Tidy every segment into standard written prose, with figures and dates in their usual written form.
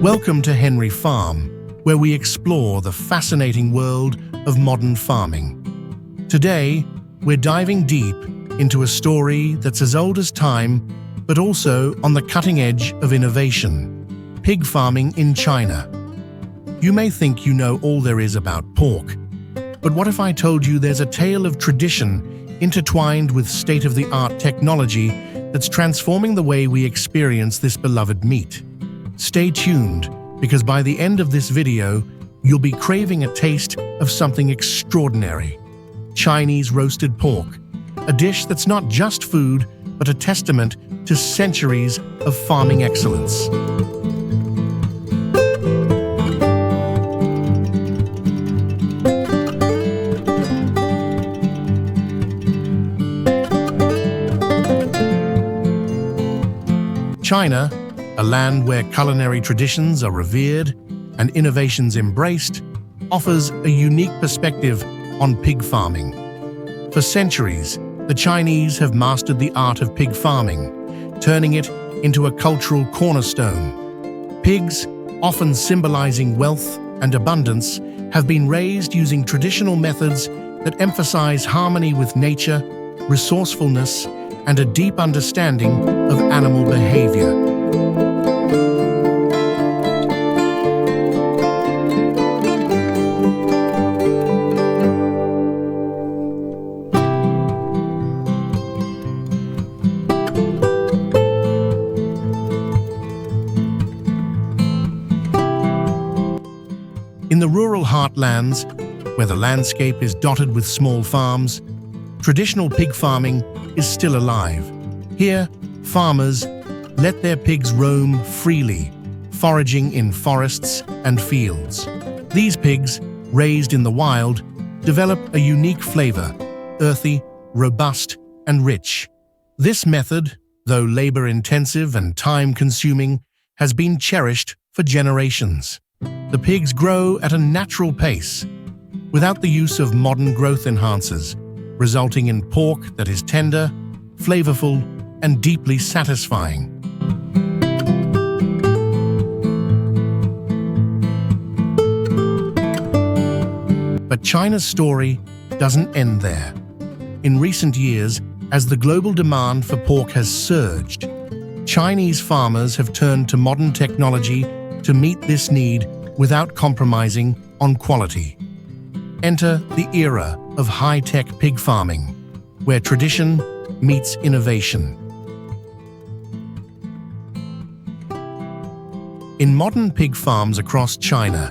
Welcome to Henry Farm, where we explore the fascinating world of modern farming. Today, we're diving deep into a story that's as old as time, but also on the cutting edge of innovation: pig farming in China. You may think you know all there is about pork, but what if I told you there's a tale of tradition intertwined with state-of-the-art technology that's transforming the way we experience this beloved meat? Stay tuned, because by the end of this video, you'll be craving a taste of something extraordinary: Chinese roasted pork, a dish that's not just food, but a testament to centuries of farming excellence. China, a land where culinary traditions are revered and innovations embraced, offers a unique perspective on pig farming. For centuries, the Chinese have mastered the art of pig farming, turning it into a cultural cornerstone. Pigs, often symbolizing wealth and abundance, have been raised using traditional methods that emphasize harmony with nature, resourcefulness, and a deep understanding of animal behavior. In the rural heartlands, where the landscape is dotted with small farms, traditional pig farming is still alive. Here, farmers let their pigs roam freely, foraging in forests and fields. These pigs, raised in the wild, develop a unique flavor: earthy, robust, and rich. This method, though labor-intensive and time-consuming, has been cherished for generations. The pigs grow at a natural pace, without the use of modern growth enhancers, resulting in pork that is tender, flavorful, and deeply satisfying. But China's story doesn't end there. In recent years, as the global demand for pork has surged, Chinese farmers have turned to modern technology to meet this need without compromising on quality. Enter the era of high-tech pig farming, where tradition meets innovation. In modern pig farms across China,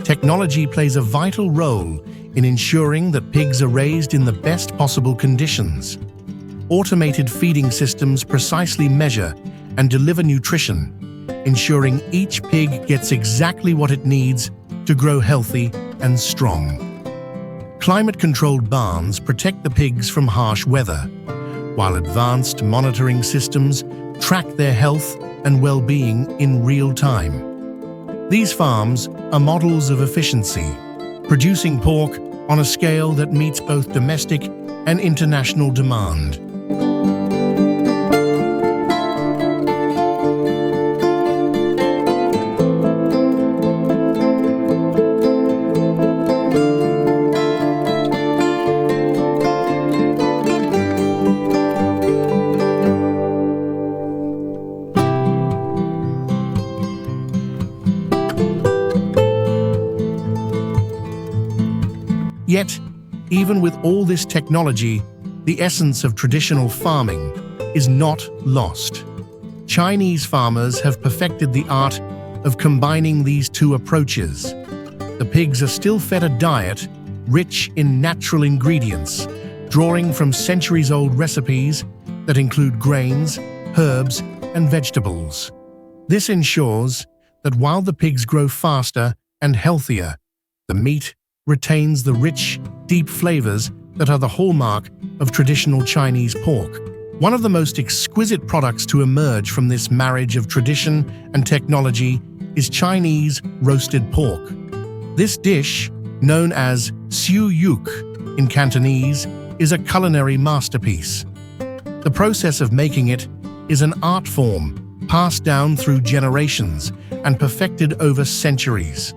technology plays a vital role in ensuring that pigs are raised in the best possible conditions. Automated feeding systems precisely measure and deliver nutrition, ensuring each pig gets exactly what it needs to grow healthy and strong. Climate-controlled barns protect the pigs from harsh weather, while advanced monitoring systems track their health and well-being in real time. These farms are models of efficiency, producing pork on a scale that meets both domestic and international demand. Yet, even with all this technology, the essence of traditional farming is not lost. Chinese farmers have perfected the art of combining these two approaches. The pigs are still fed a diet rich in natural ingredients, drawing from centuries-old recipes that include grains, herbs, and vegetables. This ensures that while the pigs grow faster and healthier, the meat retains the rich, deep flavors that are the hallmark of traditional Chinese pork. One of the most exquisite products to emerge from this marriage of tradition and technology is Chinese roasted pork. This dish, known as siu yuk in Cantonese, is a culinary masterpiece. The process of making it is an art form passed down through generations and perfected over centuries.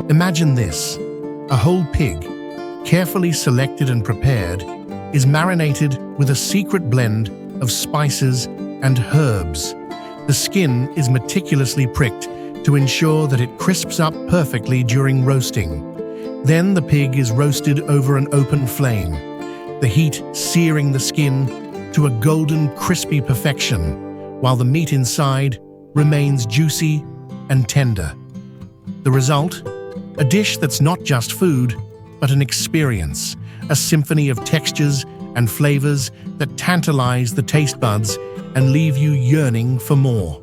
Imagine this: a whole pig, carefully selected and prepared, is marinated with a secret blend of spices and herbs. The skin is meticulously pricked to ensure that it crisps up perfectly during roasting. Then the pig is roasted over an open flame, the heat searing the skin to a golden, crispy perfection, while the meat inside remains juicy and tender. The result? A dish that's not just food, but an experience, a symphony of textures and flavors that tantalize the taste buds and leave you yearning for more.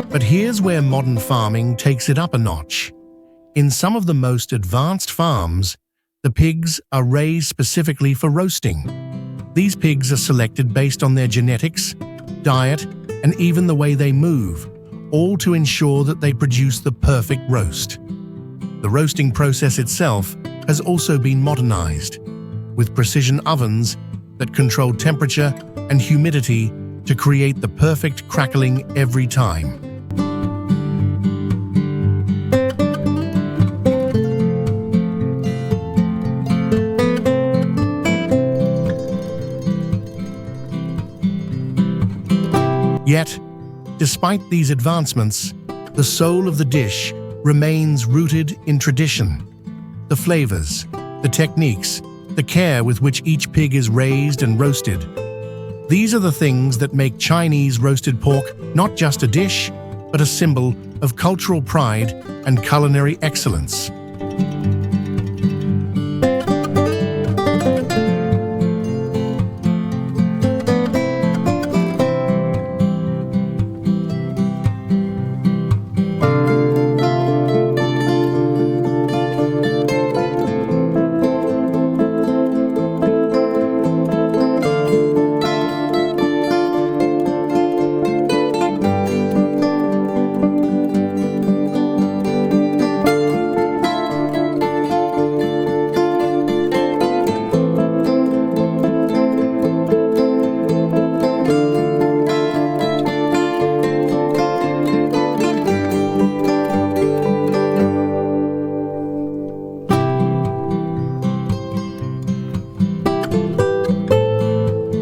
But here's where modern farming takes it up a notch. In some of the most advanced farms, the pigs are raised specifically for roasting. These pigs are selected based on their genetics, diet, and even the way they move, all to ensure that they produce the perfect roast. The roasting process itself has also been modernized, with precision ovens that control temperature and humidity to create the perfect crackling every time. Yet, despite these advancements, the soul of the dish remains rooted in tradition. The flavors, the techniques, the care with which each pig is raised and roasted. These are the things that make Chinese roasted pork not just a dish, but a symbol of cultural pride and culinary excellence.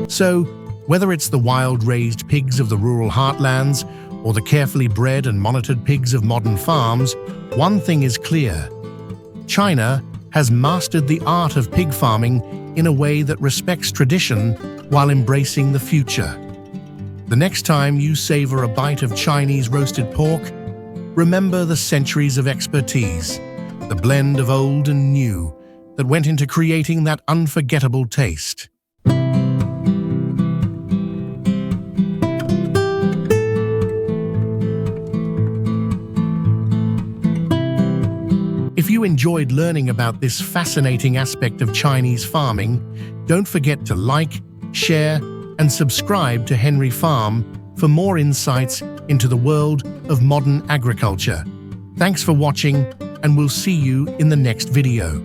So, whether it's the wild-raised pigs of the rural heartlands or the carefully bred and monitored pigs of modern farms, one thing is clear. China has mastered the art of pig farming in a way that respects tradition while embracing the future. The next time you savor a bite of Chinese roasted pork, remember the centuries of expertise, the blend of old and new that went into creating that unforgettable taste. If you enjoyed learning about this fascinating aspect of Chinese farming, don't forget to like, share, and subscribe to Henry Farm for more insights into the world of modern agriculture. Thanks for watching, and we'll see you in the next video.